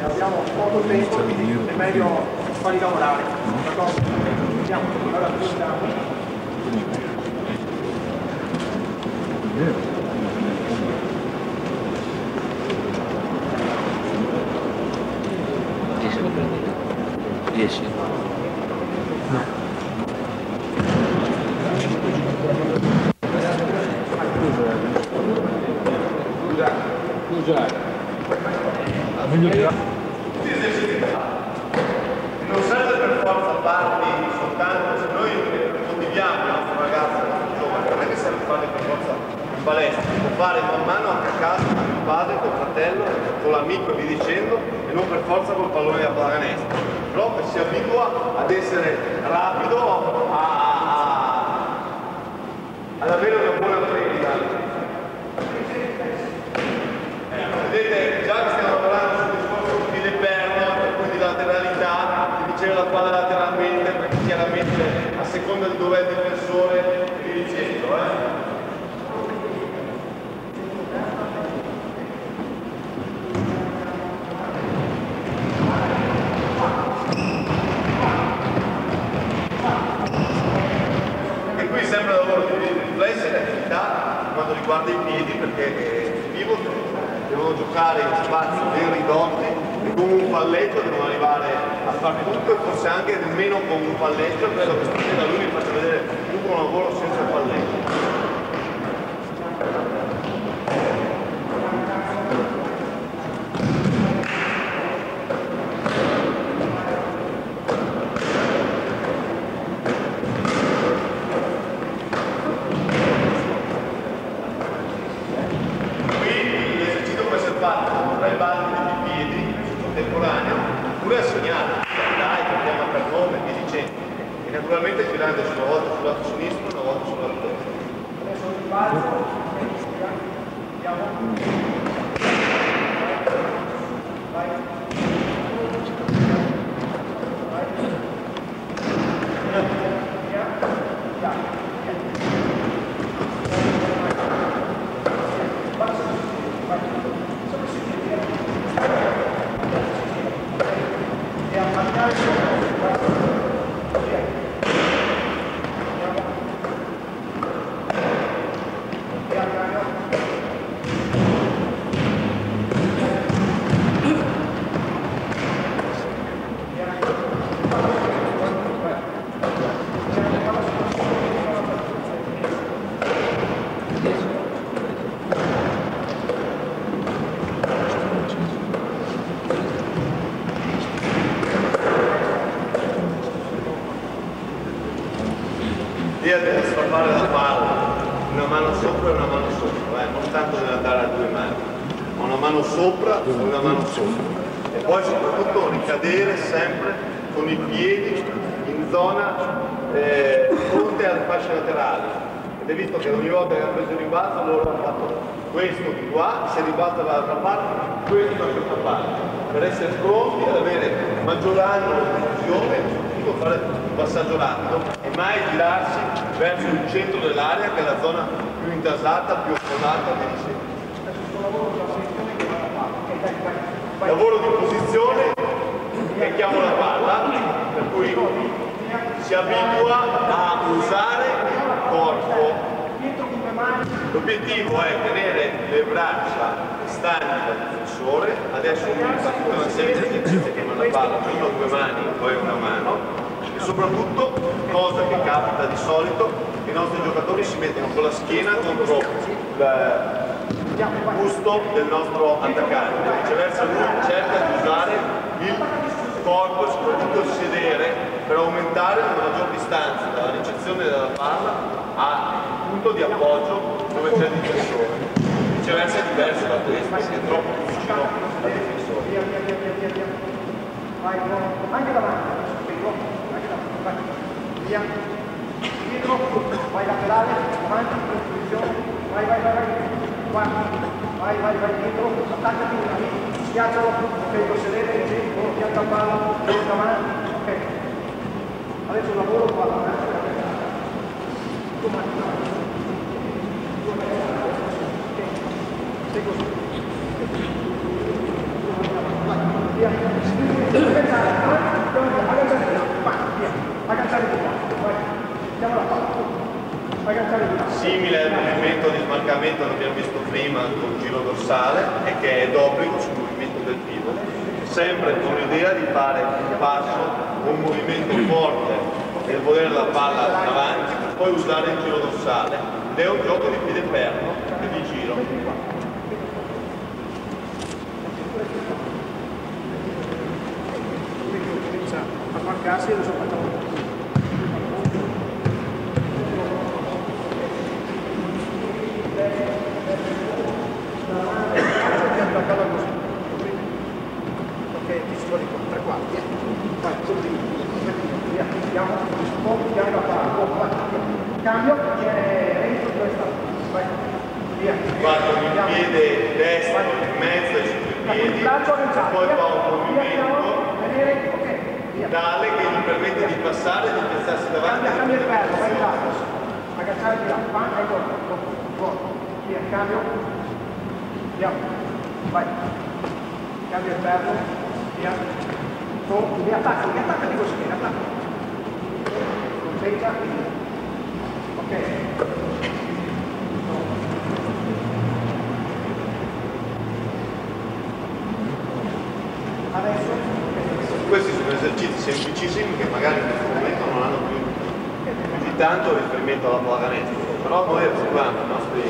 abbiamo poco tempo, quindi è meglio farli lavorare. D'accordo? Vediamo, allora, Riesci a prendere? Riesci? No. Non serve per forza farli soltanto, se noi motiviamo il nostro ragazzo, il nostro giovane, non è che serve farli per forza in palestra, può fare man mano anche a casa con il padre, col fratello, con l'amico e via dicendo, e non per forza col pallone da pallacanestro. Però si abitua ad essere rapido, ad avere una buona presa. Vedete già che stiamo lavorando sul discorso di perno, per cui di lateralità, di ricevere la palla lateralmente, perché chiaramente a seconda di dove è il difensore e via dicendo. E qui sembra lavoro di riflessi e attività quando riguarda i piedi, perché vivo devono giocare in spazi ben ridotti e con un palletto devono arrivare a fare tutto e forse anche nemmeno con un palletto. Credo che stasera lui vi faccia vedere tutto un lavoro senza il palletto. Oppure a segnare, dai, chiamiamo per nome e via dicendo. E naturalmente girando una volta sul lato sinistro e una volta sul lato destro. Adesso il balzo, vai. Lì deve sfamare la palla, una mano sopra e una mano sopra, non tanto deve andare a due mani, ma una mano sopra e una mano sopra. E poi soprattutto ricadere sempre con i piedi in zona fronte alle fasce laterali. Ed hai visto che ogni volta che hanno preso il rimbalzo loro hanno fatto questo di qua, si è ribalta dall'altra parte, questo da questa parte, per essere pronti ad avere maggior angolo di diffusione, soprattutto fare un passaggio rapido e mai girarsi verso il centro dell'area, che è la zona più intasata, più affondata e via dicendo. Lavoro di posizione e chiamo la palla, per cui si abitua a usare il corpo. L'obiettivo è tenere le braccia stanti dal difensore. Adesso mi fa tutta una serie di esercizi che la palla prima due mani, poi una mano, e soprattutto, cosa che capita di solito, i nostri giocatori si mettono con la schiena contro il busto del nostro attaccante, viceversa lui cerca di usare il corpo e soprattutto il sedere per aumentare una maggior distanza dalla ricezione della palla al punto di appoggio dove c'è il difensore. Viceversa è diverso da questo, perché è troppo vicino al difensore. Vai, anche davanti, vai, via, dietro, vai laterale, avanti, posizione, vai, dietro, attaccati, schiaccialo, ok, lo sedere, pianta la palla, davanti, ok. Adesso il lavoro qua davanti, sei così. Via. simile al movimento di smarcamento che abbiamo visto prima col giro dorsale e che è d'obbligo sul movimento del pivot, sempre con l'idea di fare un passo, un movimento forte nel volere la palla davanti per poi usare il giro dorsale, ed è un gioco di piede fermo e di giro. A marcarsi adesso facciamo ok, ti ci vuole con 3 quarti, vai, così, via, andiamo, un po' piano a fare, cambio, c'è entro questa, vai, via. Guarda il piede destro in mezzo ai suoi piedi, poi fa un movimento tale che gli permette di passare e di piazzarsi davanti. Cambia il ferro, vai là, agganciare di là, ecco, buono, via, cambio, andiamo, vai, cambia il ferro, via, mi attacca di così, attacca, concetta, ok. Adesso questi sono esercizi semplicissimi che magari in questo momento non hanno più di tanto riferimento alla pallacanestro, però noi abituiamo i nostri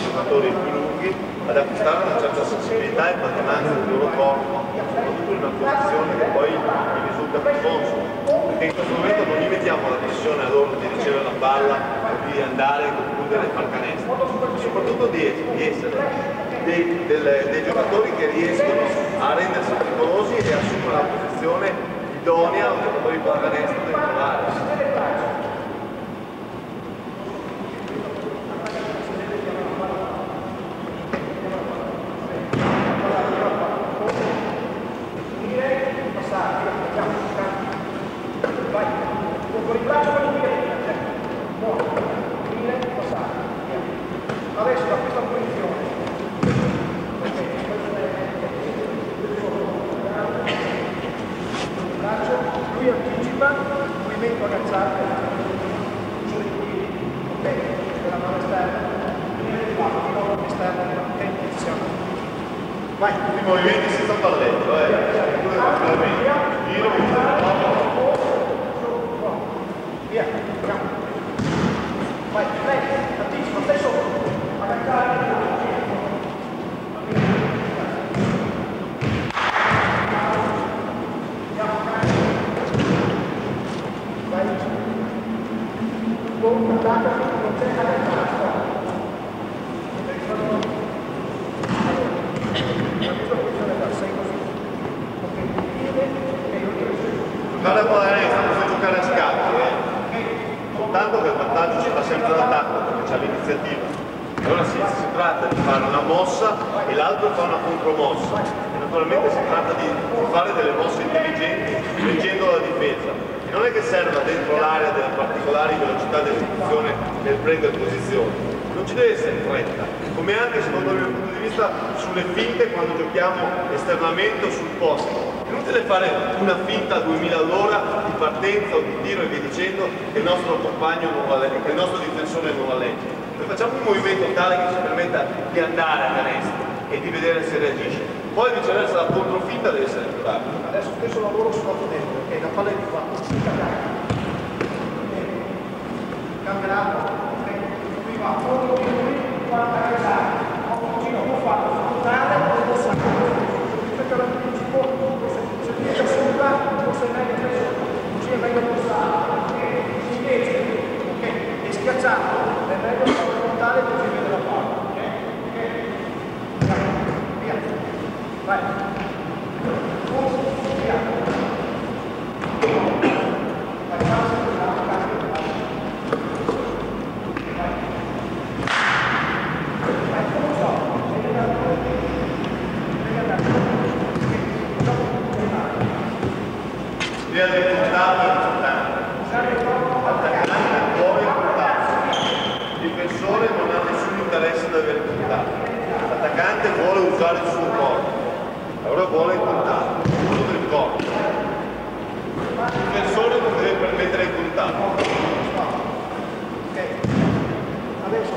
giocatori più lunghi ad acquistare una certa sensibilità e padronanza del loro corpo, soprattutto in una posizione che poi gli risulta più consona, perché in questo momento non gli mettiamo la pressione a loro di ricevere la palla e di andare a concludere il pallacanestro, ma soprattutto di essere dei giocatori che riescono a rendersi pericolosi e assumere la posizione idonea a un giocatore di pallacanestro dentro l'area. Adesso da questa posizione braccio, lui anticipa, movimento agganciato sui piedi, ok, della mano esterna, esterna della tensione. Vai! I movimenti senza palletto, giro, via, andiamo. Vai, anticipa, stai sopra, agganciare. Guarda qua puoi giocare a scacchi, soltanto che il vantaggio ci sta sempre all'attacco perché c'è l'iniziativa. Allora si tratta di fare una mossa e l'altro fa una contromossa. E naturalmente si tratta di fare delle mosse intelligenti leggendo la difesa. E non è che serva dentro l'area delle particolari velocità di esecuzione nel prendere posizione. Non ci deve essere fretta, come anche secondo il mio punto di vista sulle finte quando giochiamo esternamente o sul posto. È inutile fare una finta a 2000 all'ora di partenza o di tiro e via dicendo che il nostro compagno non va che il nostro difensore non la legge. Noi facciamo un movimento tale che ci permetta di andare a canestro e di vedere se reagisce. Poi viceversa la controfinta deve essere più rapida. Adesso stesso lavoro sul lato dentro, ok, la palla è di qua, cambierà, ok, qui va, guarda che sa, ho fatto sfruttare e lo sa, perché l'anticipo, se riesce a sfruttare, forse è meglio che così è meglio passare, invece, ok, è schiacciato, è meglio fare così vede la palla, ok? Via, vai, via. L'idea del contatto è importante. L'attaccante vuole il contatto. Il difensore non ha nessun interesse ad avere il contatto. L'attaccante vuole usare il suo corpo. Allora vuole il contatto, l'uso del corpo. Il difensore non deve permettere il contatto. Ok. Adesso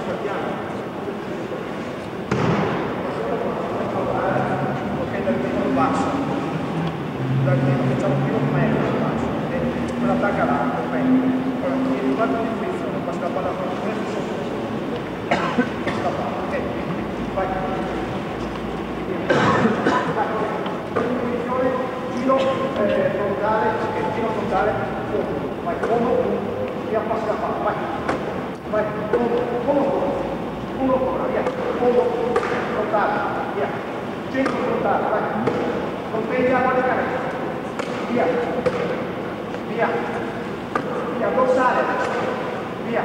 fondo frontale, via, centro frontale, vai, fronteggia la canestro, via, via, via, dorsale adesso, via,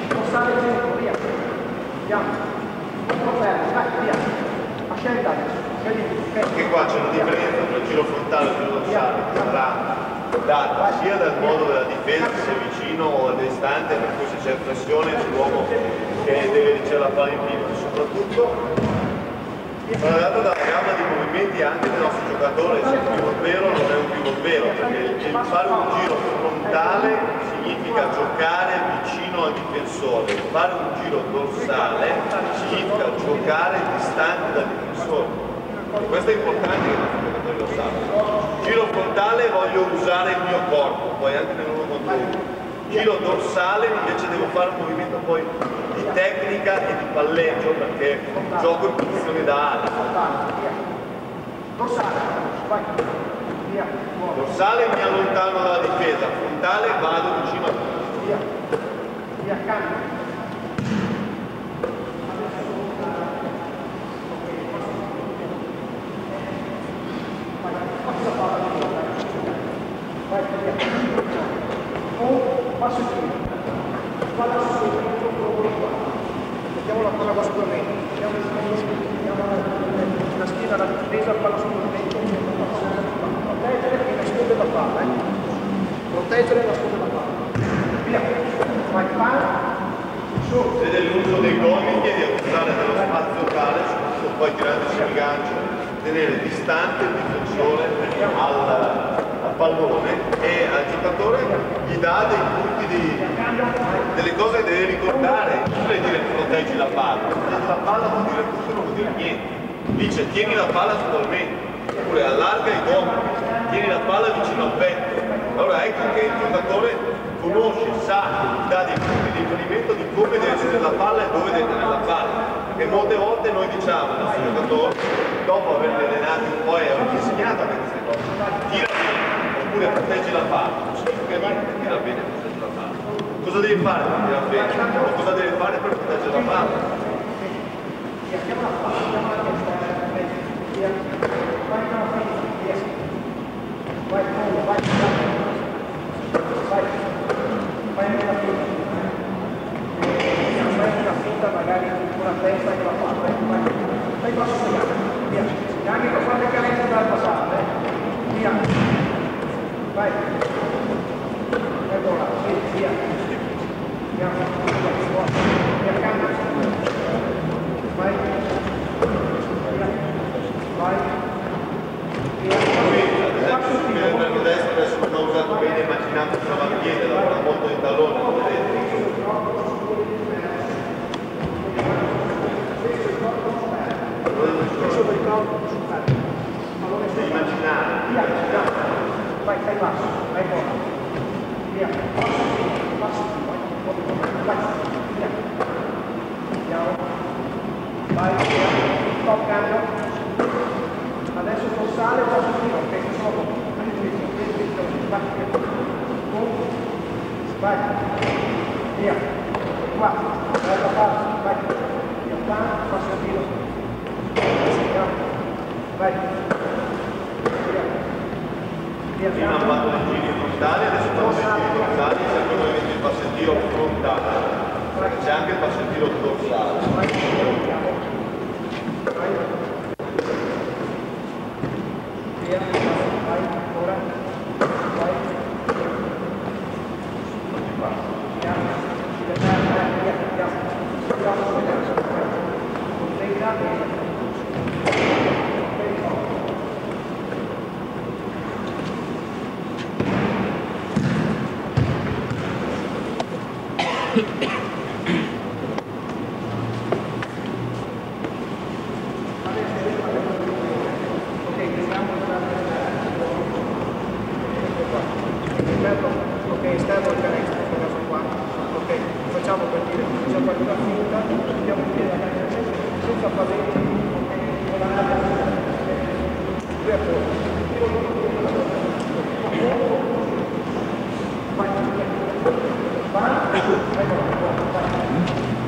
dorsale centro, via, andiamo, controfermo, vai, via, a scelta adesso, scegli, Anche qua c'è una differenza tra il giro frontale e il giro dorsale, che sarà data sia dal modo della difesa, se è vicino o distante, per cui se c'è pressione sull'uomo che deve ricevere la palla in piedi, soprattutto sarà data dalla gamma di movimenti anche del nostro giocatore, se è un pivot vero o non è un pivot vero, perché il fare un giro frontale significa giocare vicino al difensore, fare un giro dorsale significa giocare distante dal difensore. Questo è importante che i nostri giocatori lo sappiano. Giro frontale voglio usare il mio corpo, poi anche nell'1 contro 1. Giro dorsale invece devo fare un movimento poi di tecnica e di palleggio perché gioco in posizione da ala. dorsale, vai, via, Dorsale mi allontano dalla difesa, frontale vado vicino a tutti. via, via, cambio. Vai, via. Passo in giro. Guarda su, mettiamo la palla basicamente. Mettiamo la schiena alla difesa, palla sul movimento. Proteggere e nascondere la palla, Proteggere e nascondere la palla. Via. Vai, palla. Su. Vede l'uso dei gomiti e di abusare dello spazio tale, soprattutto poi tirandosi il gancio, tenere distante il difensore al pallone e al giocatore gli dà dei punti delle cose che deve ricordare. Non vuol dire proteggi la palla vuol dire tutto, non vuol dire niente. Dice tieni la palla totalmente, oppure allarga i gomiti, tieni la palla vicino al petto. Allora ecco che il giocatore conosce, sa, dà dei punti di riferimento di come deve tenere la palla e dove deve tenere la palla. Perché molte volte noi diciamo al nostro giocatore, dopo averli allenati un po' e avergli insegnato anche queste cose, tira bene, oppure proteggi la palla. Non significa niente, tira bene e proteggi la palla. Cosa devi fare per tirare bene? O cosa devi fare per proteggere la palla? Magari con la testa che la fa, vai passo via, anche per fare carenza dal passato, via, vai, eccola, via, via, cambio, vai, vai, Per adesso non ho usato bene immaginando il avanpiede, lavora molto in tallone, devi immaginare. Via, vai, fai passo, vai fuori, via, passo, vai, via, andiamo, vai, via, top cambio, adesso dorsale, passo prima, ok, sono vai, via, qua, dall'altra parte, vai, via, passo a tiro, vai, via, Prima hanno fatto le giri frontali, adesso fanno le giri dorsali, servono il passentino frontale, perché c'è anche il passentino dorsale. vai, via, vai, ora, vai, ok, esterno il canestro, in questo caso qua, ok, facciamo per dire, facciamo partita finta, andiamo in piedi senza paventi, ok, con la nave, qui a fuori, vai, vai, vai,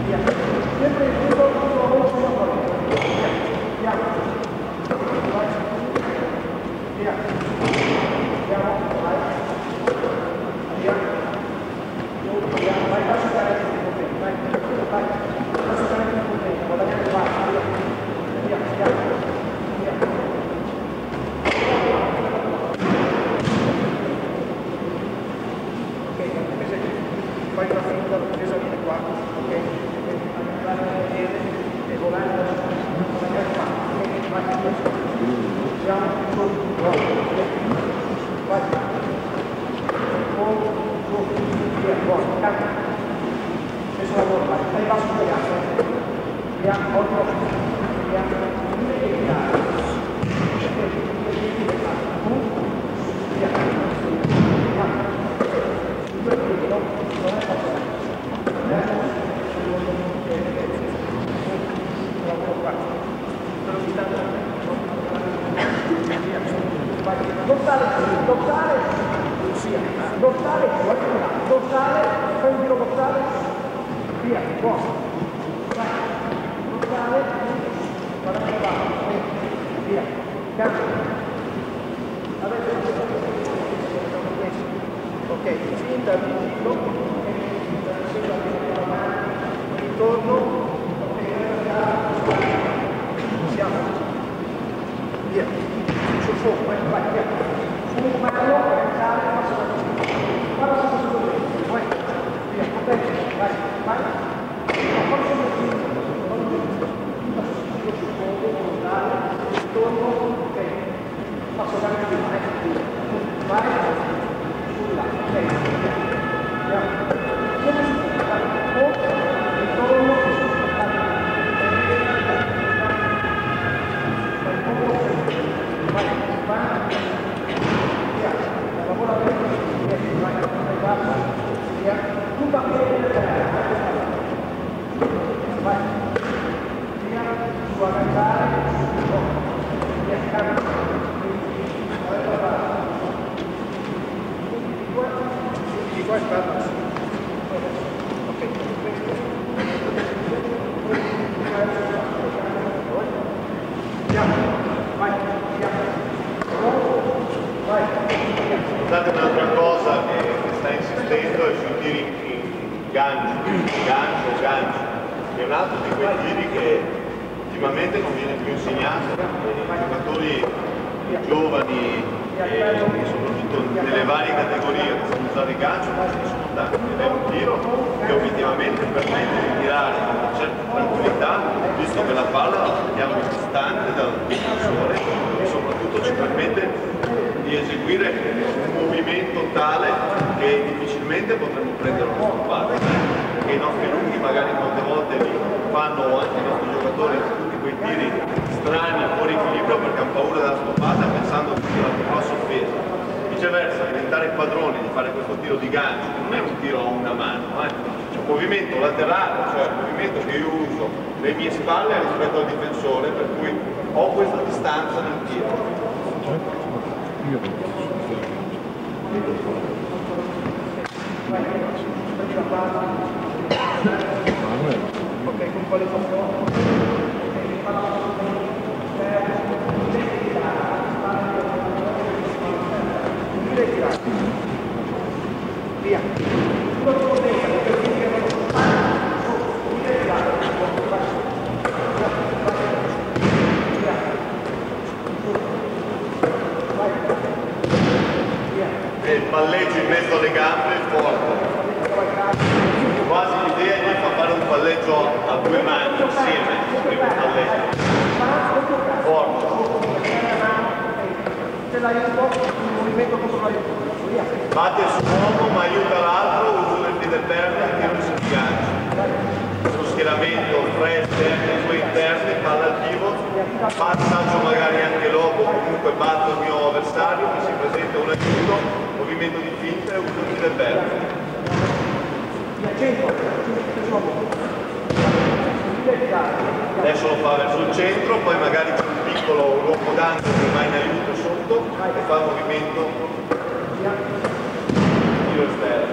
via, sempre il punto, Guardate, un'altra cosa che sta insistendo è sui tiri in gancio, che è un altro di quei tiri che ultimamente non viene più insegnato. I giocatori giovani e soprattutto nelle varie categorie che sanno usare il gancio non sono tanti, ed è un tiro che obiettivamente permette di tirare con una certa tranquillità, visto che la palla la prendiamo distante dal difensore e soprattutto ci permette di eseguire un movimento tale che difficilmente potremmo prendere una stoppata, perché i nostri lunghi magari molte volte li fanno, o anche i nostri giocatori, tutti quei tiri strani, fuori equilibrio, perché hanno paura della stoppata pensando che sia la più grossa offesa. Viceversa, diventare padroni di fare questo tiro di gancio non è un tiro a una mano, è un movimento laterale, cioè un movimento che io uso le mie spalle rispetto al difensore, per cui ho questa distanza nel tiro. Ok, con quale via. Il palleggio in mezzo alle gambe è forte. Quasi l'idea è di fare un palleggio a due mani insieme, il primo palleggio. Forte. Batte su uomo ma aiuta l'altro, uso del piede esterno e tiro sul gancio. Sullo schieramento, tre esterni, due interni, palla al pivot, passaggio magari anche logo, comunque batto il mio avversario, mi si presenta un aiuto, movimento di finta e uso del piede esterno. Adesso lo fa verso il centro, poi magari c'è un piccolo rombo d'angolo che va in aiuto sotto e fa il movimento tiro esterno.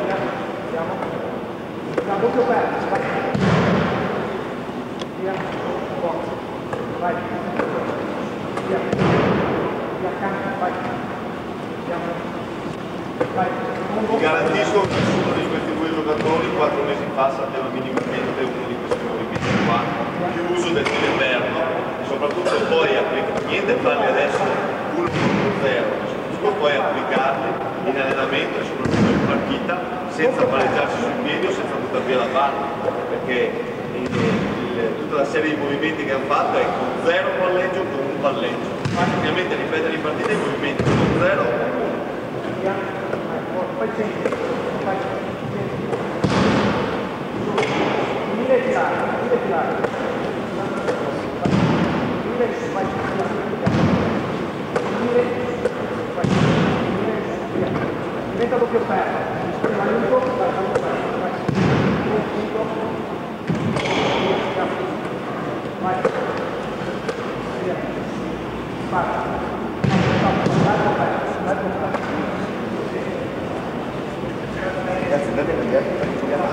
Vi garantisco che nessuno di questi due giocatori 4 mesi fa sapeva minimamente uno di questi movimenti qua, più uso del tiro esterno e soprattutto poi niente farli adesso 1-1-0, soprattutto poi applicarli in allenamento e soprattutto in partita senza pareggiarsi sui piedi o senza buttare via la palla, perché tutta la serie di movimenti che hanno fatto è con 0 palleggio con un palleggio. Ovviamente ripetere in partita i movimenti con 0 o 1. Ragazzi, andate a vedere perché ci abbiamo.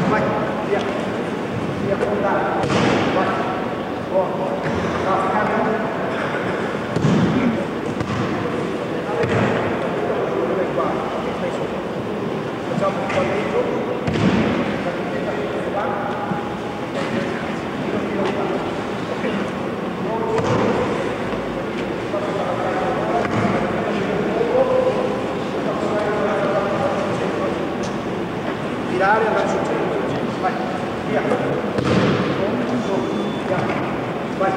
Vai, via. Via, fondare. Vai. Buono. No, cambia. Facciamo un palleggio. Tirare e andare sul centro. Vai, via. Via. Vai.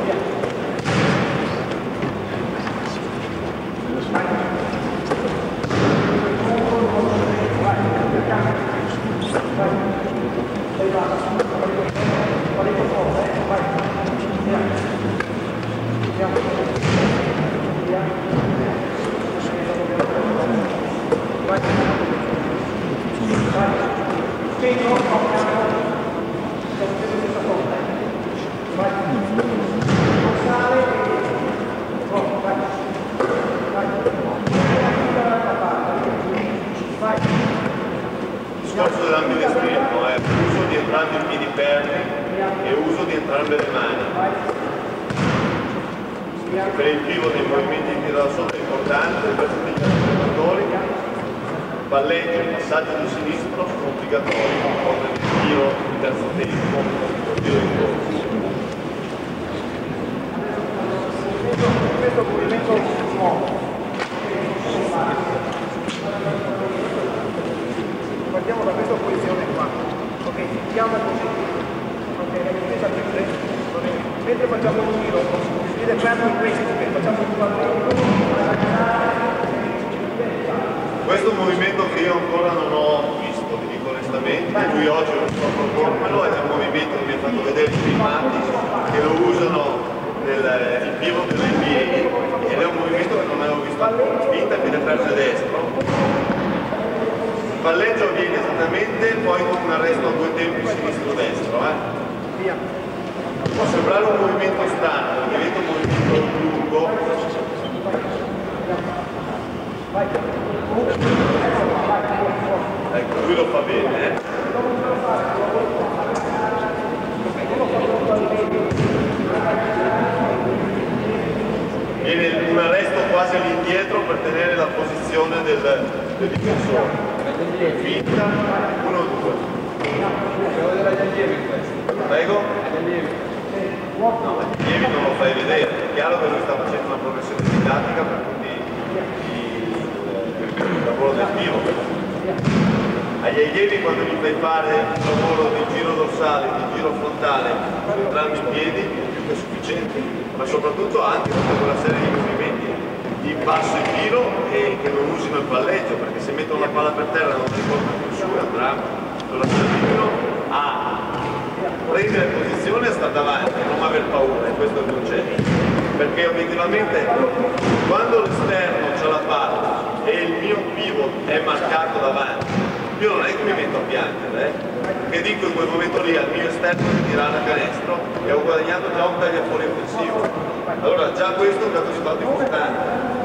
Via. Il discorso dell'ambidestrino è uso di entrambi i piedi fermi e uso di entrambe le mani. Per il pivot dei movimenti di tiro da sotto è importante, per tutti gli osservatori, palleggio e passaggio di sinistro sono obbligatori, come il tiro di terzo tempo, il tiro di corso. Questo movimento nuovo. Partiamo da questa posizione qua. Ok, tiriamo così. Ok, la difesa chiude. Mentre facciamo un giro, piede fermo in questo, ok, facciamo un palleggio. Questo è un movimento che io ancora non ho visto, vi dico onestamente, lui oggi lo sto propormelo, è un movimento che mi ha fatto vedere i filmati che lo usano nel pivot dell'NBA ed è un movimento che non avevo visto ancora. Spinta, piede fermo destro. Il palleggio avviene esattamente poi con un arresto a due tempi sinistro-destro. Via. Può sembrare un movimento strano, diventa un movimento lungo. Ecco, lui lo fa bene. Viene un arresto quasi all'indietro per tenere la posizione del difensore. Finta, 1-2. Prego? No, ma gli allievi non lo fai vedere. È chiaro che lui sta facendo una progressione didattica per tutti il lavoro del pivot. Agli allievi quando gli fai fare un lavoro di giro dorsale, di giro frontale su entrambi i piedi, più che sufficienti, ma soprattutto anche tutta quella serie di movimenti di passo e tiro e che non usino il palleggio, perché se mettono la palla per terra non si porta più su, andrà, allora servivano a prendere posizione e stare davanti, non aver paura, e questo è il concetto. Perché obiettivamente quando l'esterno c'ha la palla e il mio pivot è marcato davanti, io non è che mi metto a piangere, che dico in quel momento lì al mio esterno di tirare a canestro e ho guadagnato già un taglio fuori offensivo. Allora già questo è un dato stato importante.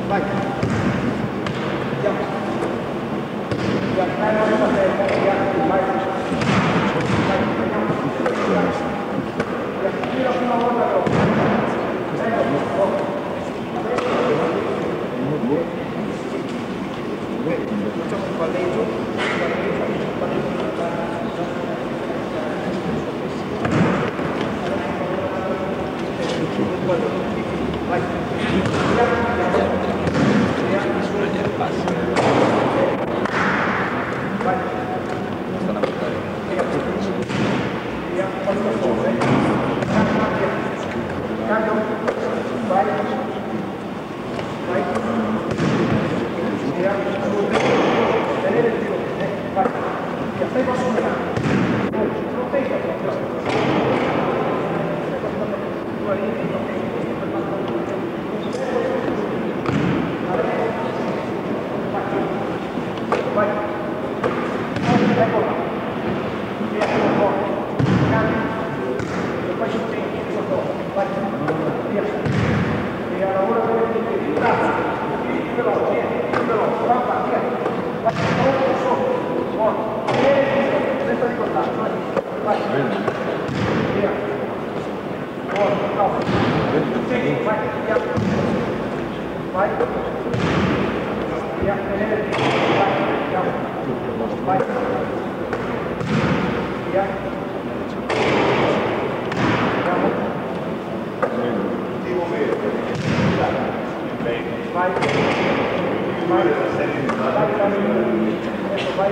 Vai. Facciamo un palleggio. Cambio. Sì, vai. Vai. Via, tenere. Vai. Via. Andiamo. Ultimo metro. Vai. Vai. Adesso vai.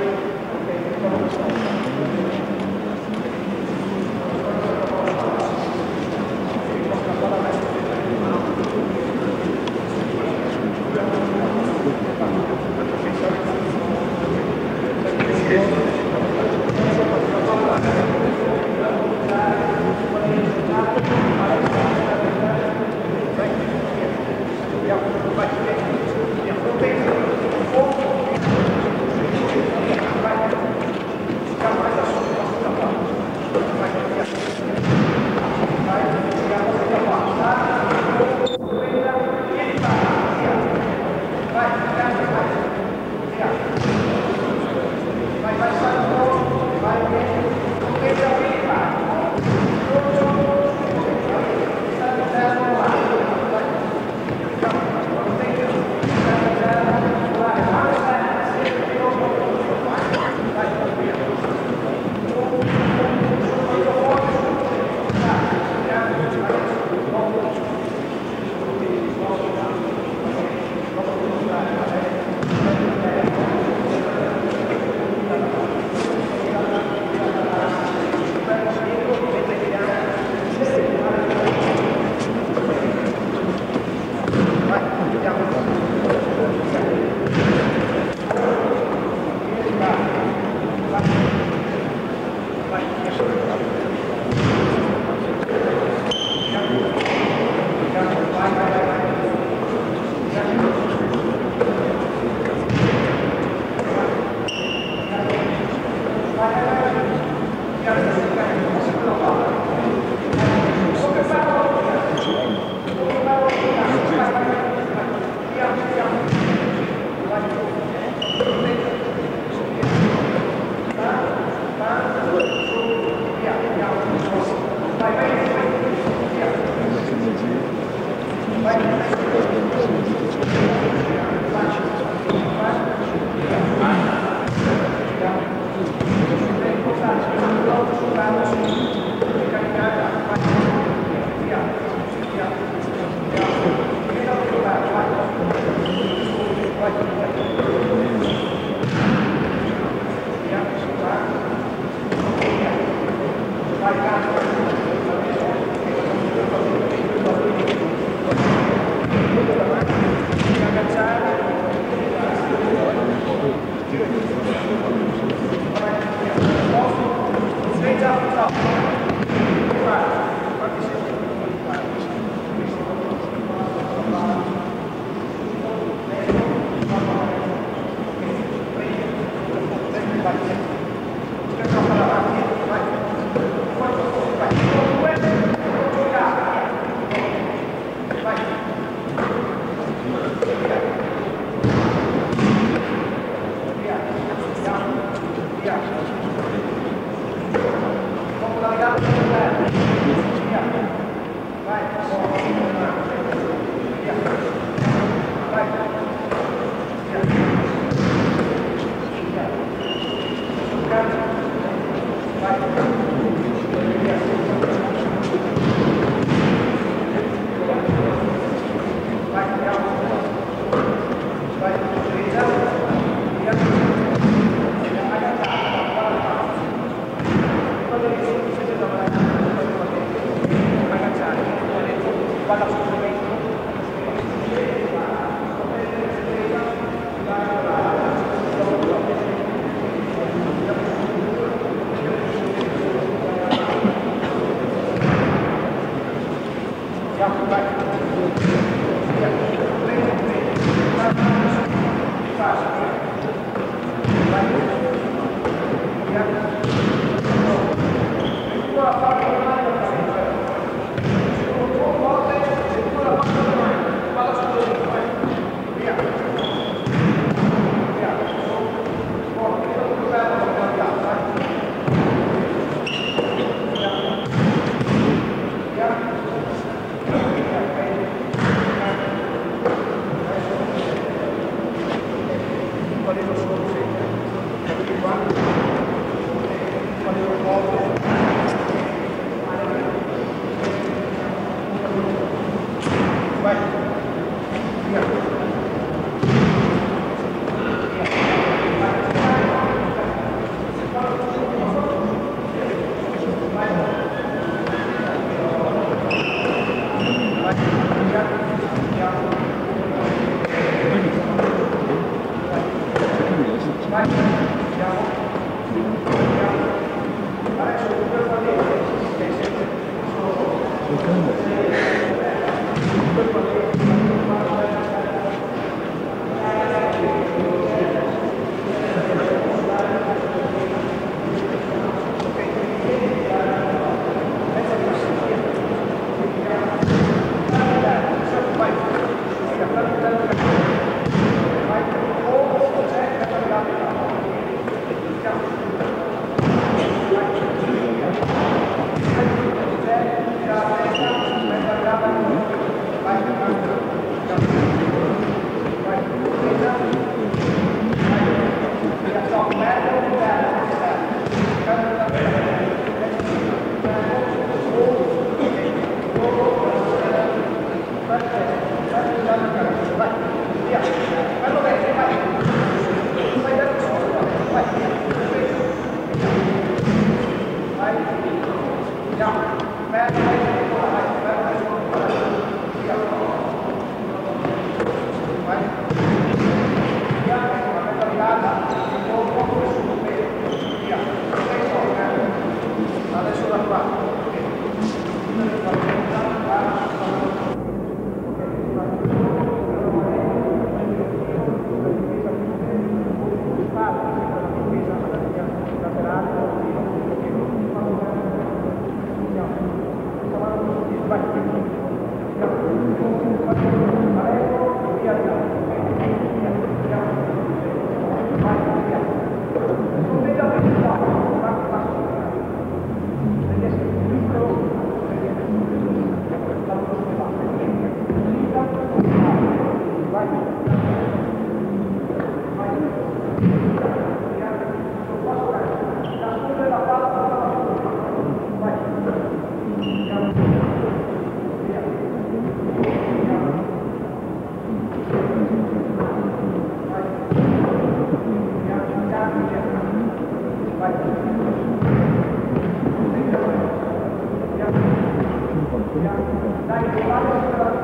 Dai,